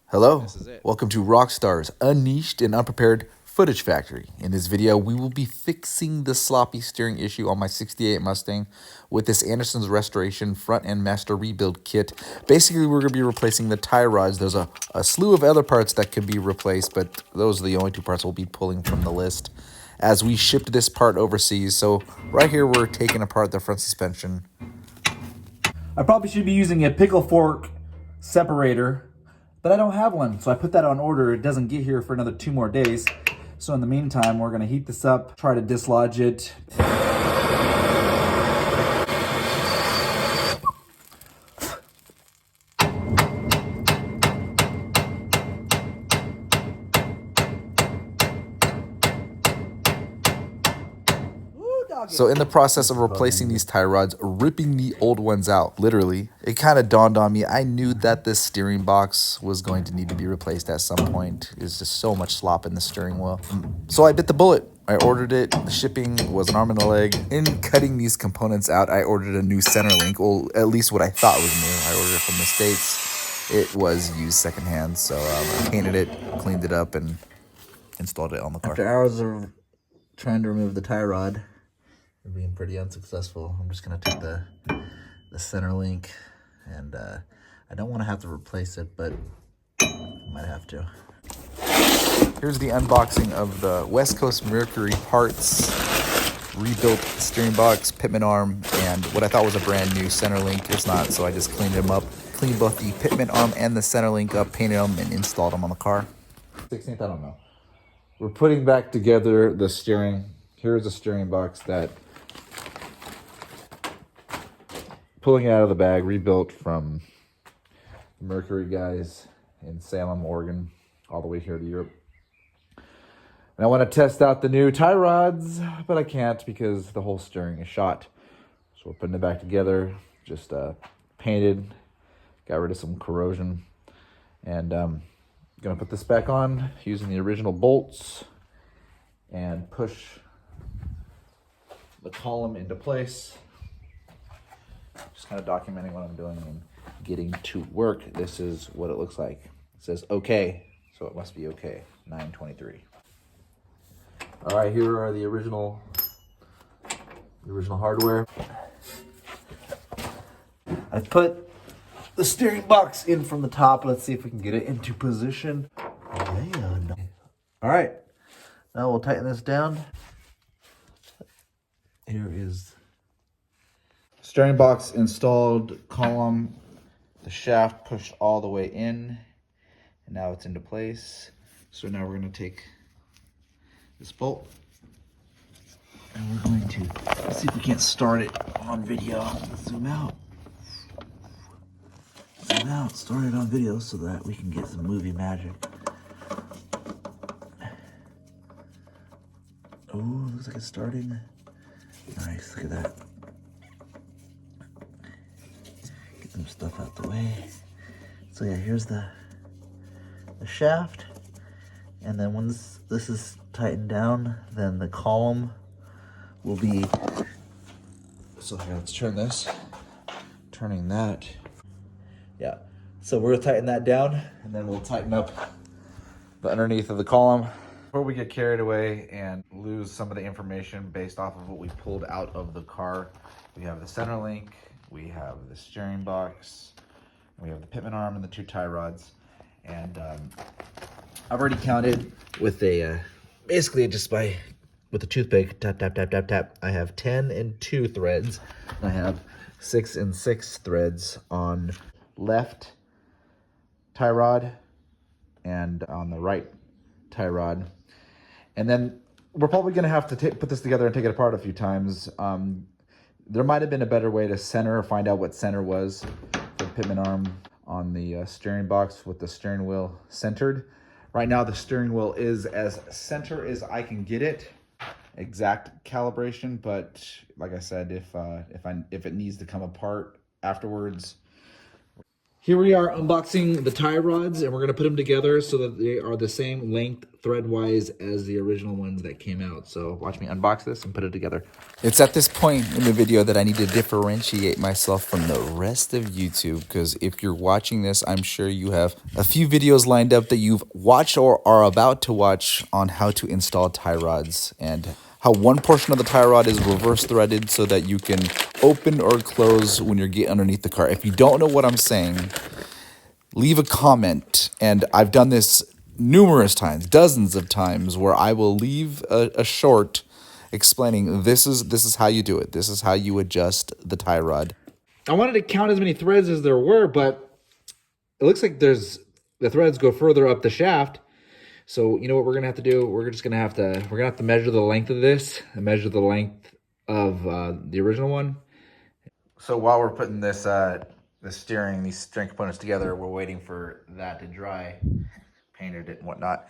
Hello, This is it. welcome to Rockstar's Unleashed and Unprepared Footage Factory. In this video, we will be fixing the sloppy steering issue on my 68 Mustang with this Anderson's Restoration Front End Master Rebuild Kit. Basically, we're going to be replacing the tie rods. There's a slew of other parts that could be replaced, but those are the only two parts we'll be pulling from the list as we shipped this part overseas. So right here, we're taking apart the front suspension. I probably should be using a pickle fork separator, but I don't have one, so I put that on order. It doesn't get here for another 2 more days. So in the meantime, we're gonna heat this up, try to dislodge it. So in the process of replacing these tie rods, ripping the old ones out, literally, it kind of dawned on me. I knew that this steering box was going to need to be replaced at some point. There's just so much slop in the steering wheel. So I bit the bullet. I ordered it. The shipping was an arm and a leg. In cutting these components out, I ordered a new center link. Well, at least what I thought was new. I ordered it from the States. It was used secondhand. So I painted it, cleaned it up, and installed it on the car. After hours of trying to remove the tie rod, being pretty unsuccessful, I'm just gonna take the center link, and I don't want to have to replace it, but I might have to. Here's the unboxing of the West Coast Mercury Parts rebuilt steering box, pitman arm, and what I thought was a brand new center link. It's not, so I just cleaned them up, cleaned both the pitman arm and the center link up, painted them, and installed them on the car. 16th, I don't know. We're putting back together the steering. Here's a steering box that pulling it out of the bag, rebuilt from the Mercury guys in Salem, Oregon, all the way here to Europe. And I want to test out the new tie rods, but I can't because the whole steering is shot. So we're putting it back together, just painted, got rid of some corrosion, and gonna put this back on using the original bolts and push the column into place. Just kind of documenting what I'm doing and getting to work. This is what it looks like. It says okay, so it must be okay. 923. All right, here are the original hardware. I put the steering box in from the top. Let's see if we can get it into position. All right, now we'll tighten this down. Here is steering box installed, column, the shaft pushed all the way in, and now it's into place. So now we're going to take this bolt, and we're going to see if we can't start it on video. Zoom out. Zoom out, start it on video so that we can get some movie magic. Oh, looks like it's starting. Nice, look at that. Get some stuff out the way. So yeah, here's the shaft, and then once this is tightened down, then the column will be, so here, let's turn this, turning that, yeah, so we're gonna tighten that down, and then we'll tighten up the underneath of the column. Before we get carried away and lose some of the information based off of what we pulled out of the car, we have the center link, we have the steering box, we have the pitman arm and the 2 tie rods. And I've already counted with a, basically just with a toothpick, tap, tap, tap, tap, tap. I have 10 and 2 threads. I have 6 and 6 threads on left tie rod and on the right tie rod. And then we're probably gonna have to put this together and take it apart a few times. There might have been a better way to center or find out what center was for the pitman arm on the steering box with the steering wheel centered. Right now the steering wheel is as center as I can get it, exact calibration, but like I said, if it needs to come apart afterwards. Here we are unboxing the tie rods, and we're going to put them together so that they are the same length thread-wise as the original ones that came out. So watch me unbox this and put it together. It's at this point in the video that I need to differentiate myself from the rest of YouTube, because if you're watching this, I'm sure you have a few videos lined up that you've watched or are about to watch on how to install tie rods and how one portion of the tie rod is reverse threaded so that you can open or close when you're getting underneath the car. If you don't know what I'm saying, leave a comment. And I've done this numerous times, dozens of times, where I will leave a short explaining this is how you do it. This is how you adjust the tie rod. I wanted to count as many threads as there were, but it looks like the threads go further up the shaft. So you know what we're gonna have to do? We're gonna have to measure the length of this and measure the length of the original one. So while we're putting these steering components together, we're waiting for that to dry, painted it and whatnot.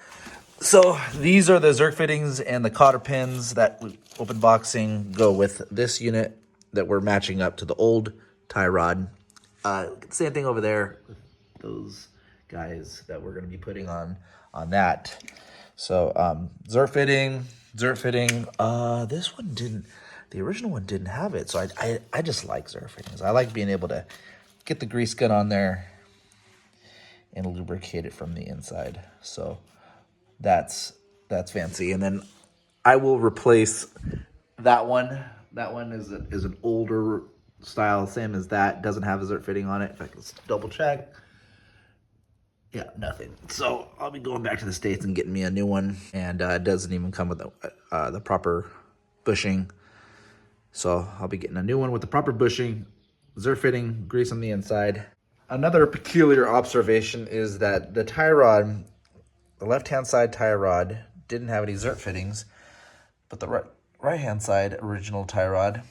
So these are the Zerk fittings and the cotter pins that open boxing go with this unit that we're matching up to the old tie rod. Same thing over there with those guys that we're gonna be putting on that. So Zerk fitting. This one didn't, the original one didn't have it. So I just like Zerk fittings. I like being able to get the grease gun on there and lubricate it from the inside. So that's fancy. And then I will replace that one. That one is an older style, same as that. Doesn't have a Zerk fitting on it. In fact, let's double check. Yeah, nothing. So I'll be going back to the States and getting me a new one. And it doesn't even come with the proper bushing. So I'll be getting a new one with the proper bushing, Zerk fitting, grease on the inside. Another peculiar observation is that the tie rod, the left-hand side tie rod, didn't have any Zerk fittings, but the right-hand side original tie rod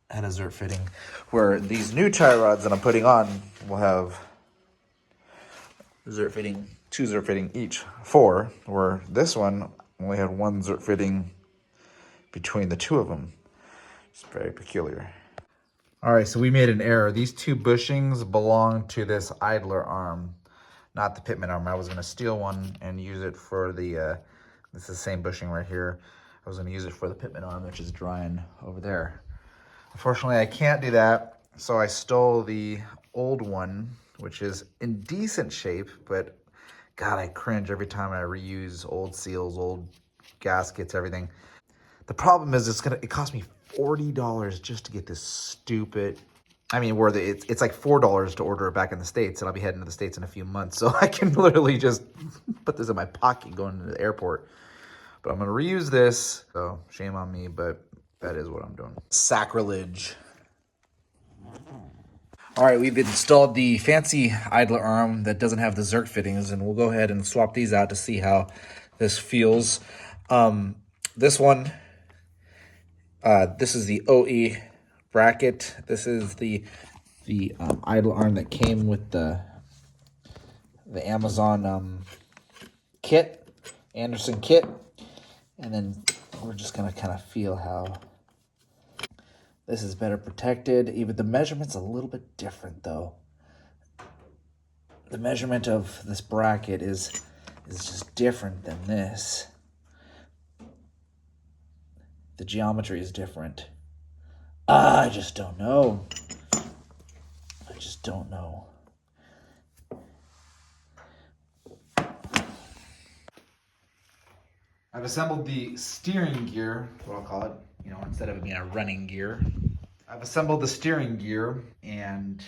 had a Zerk fitting, where these new tie rods that I'm putting on will have Zerk fitting, 2 Zerk fitting each, 4, where this one only had 1 Zerk fitting between the 2 of them. It's very peculiar. All right, so we made an error. These 2 bushings belong to this idler arm, not the pitman arm. I was gonna steal one and use it for the, this is the same bushing right here. I was gonna use it for the pitman arm, which is drying over there. Unfortunately, I can't do that, so I stole the old one, which is in decent shape, but God, I cringe every time I reuse old seals, old gaskets, everything. The problem is it cost me $40 just to get this stupid, I mean, it's like $4 to order it back in the States, and I'll be heading to the States in a few months, so I can literally just put this in my pocket going to the airport. But I'm gonna reuse this, so shame on me, but that is what I'm doing. Sacrilege. All right, we've installed the fancy idler arm that doesn't have the Zerk fittings, and we'll go ahead and swap these out to see how this feels. This one, this is the OE bracket. This is the idler arm that came with the Amazon kit, Anderson kit, and then we're just gonna kind of feel how this is better protected. Even the measurement's a little bit different though. The measurement of this bracket is just different than this. The geometry is different. I just don't know. I just don't know. I've assembled the steering gear, what I'll call it, you know, instead of it being a running gear. I've assembled the steering gear, and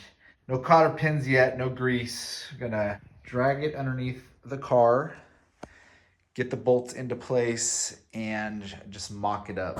no cotter pins yet, no grease. I'm gonna drag it underneath the car, get the bolts into place, and just mock it up.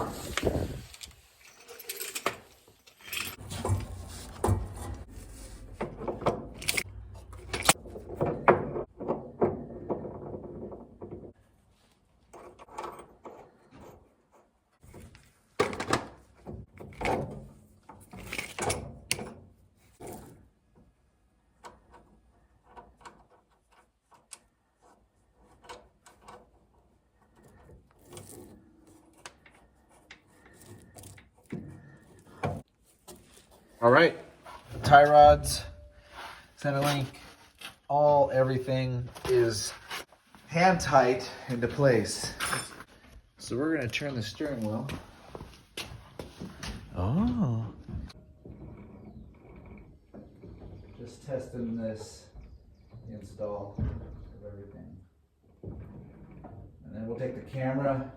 All right, tie rods Centerlink, everything is hand tight into place. So we're gonna turn the steering wheel. Oh. Just testing this install of everything. And then we'll take the camera,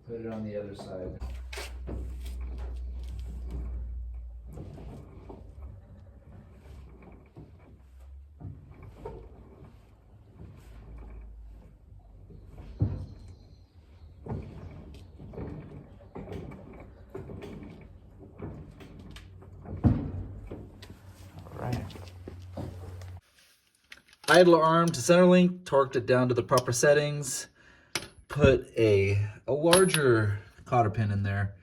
put it on the other side. Idler arm to Centerlink, torqued it down to the proper settings, put a larger cotter pin in there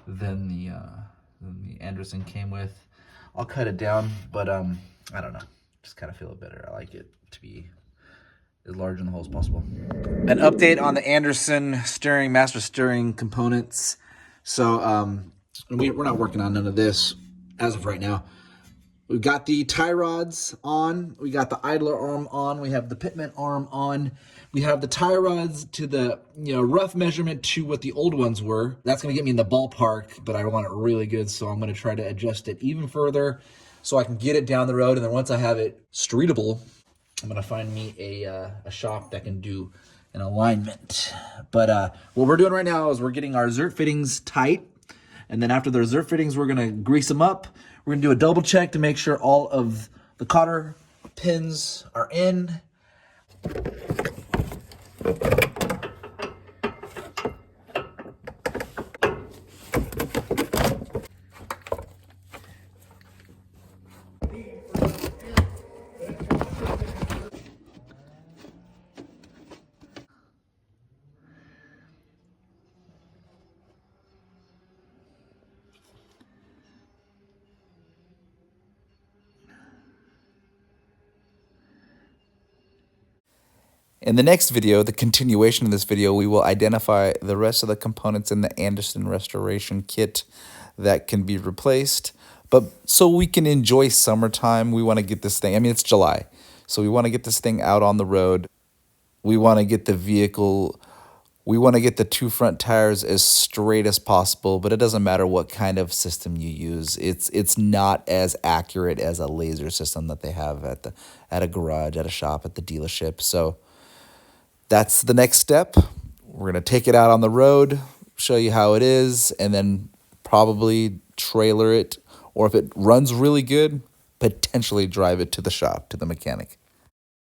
than the Anderson came with. I'll cut it down, but I don't know, just kind of feel it better. I like it to be as large in the hole as possible. An update on the Anderson steering, master steering components. So we're not working on none of this as of right now. We've got the tie rods on. We got the idler arm on. We have the pitman arm on. We have the tie rods to the rough measurement to what the old ones were. That's going to get me in the ballpark, but I want it really good, so I'm going to try to adjust it even further so I can get it down the road. And then once I have it streetable, I'm going to find me a shop that can do an alignment. But what we're doing right now is we're getting our Zert fittings tight. And then after the Zert fittings, we're going to grease them up. We're going to do a double check to make sure all of the cotter pins are in. In the next video, the continuation of this video, we will identify the rest of the components in the Anderson restoration kit that can be replaced. But so we can enjoy summertime, we want to get this thing, I mean, it's July, so we want to get this thing out on the road. We want to get the vehicle, we want to get the two front tires as straight as possible, but it doesn't matter what kind of system you use. It's not as accurate as a laser system that they have at a garage, at a shop, at the dealership. So that's the next step. We're going to take it out on the road, show you how it is, and then probably trailer it, or if it runs really good, potentially drive it to the shop, to the mechanic.